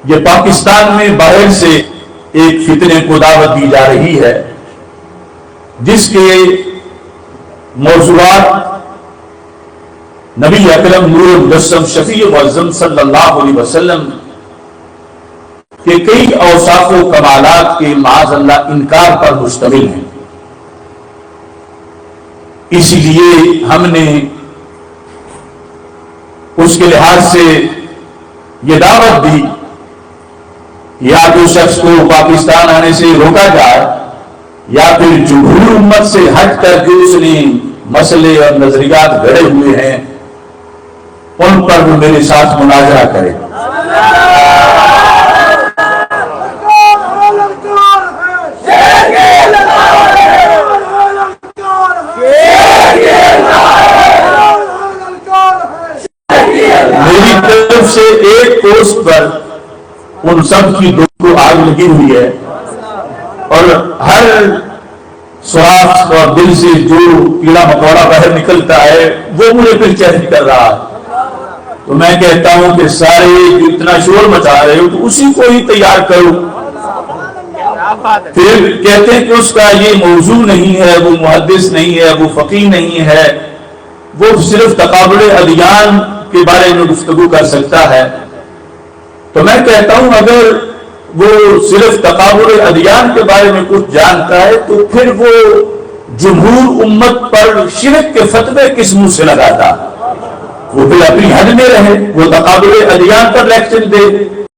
یہ پاکستان میں باہر سے ایک فتنے کو دعوت دی جا رہی ہے جس کے موضوعات نبی اکرم نور مجسم شفیع معظم صلی اللہ علیہ وسلم کے کئی اوصاف و کمالات کے معاذ اللہ انکار پر مشتمل ہیں. اسی لیے ہم نے اس کے لحاظ سے یہ دعوت دی یا تو شخص کو پاکستان آنے سے روکا جائے یا پھر جمہور امت سے ہٹ کر جو اس نے مسئلے اور نظریات گھڑے ہوئے ہیں ان پر وہ میرے ساتھ مناظرہ کرے. میری طرف سے ایک پوسٹ پر ان سب کی دو کو آگ لگی ہوئی ہے اور ہر سوراخ اور دل سے جو کیڑا مکوڑا باہر نکلتا ہے وہ مجھے پھر چیلنج کر رہا ہے. تو میں کہتا ہوں کہ سارے جو اتنا شور مچا رہے ہو تو اسی کو ہی تیار کرو. پھر کہتے ہیں کہ اس کا یہ موضوع نہیں ہے، وہ محدث نہیں ہے، وہ فقیہ نہیں ہے، وہ صرف تقابل ادیان کے بارے میں گفتگو کر سکتا ہے. تو میں کہتا ہوں اگر وہ صرف تقابل ادیان کے بارے میں کچھ جانتا ہے تو پھر وہ جمہور امت پر شرک کے فتوے کس منہ سے لگاتا؟ وہ پھر اپنی حد میں رہے، وہ تقابل ادیان پر لیکچر دے.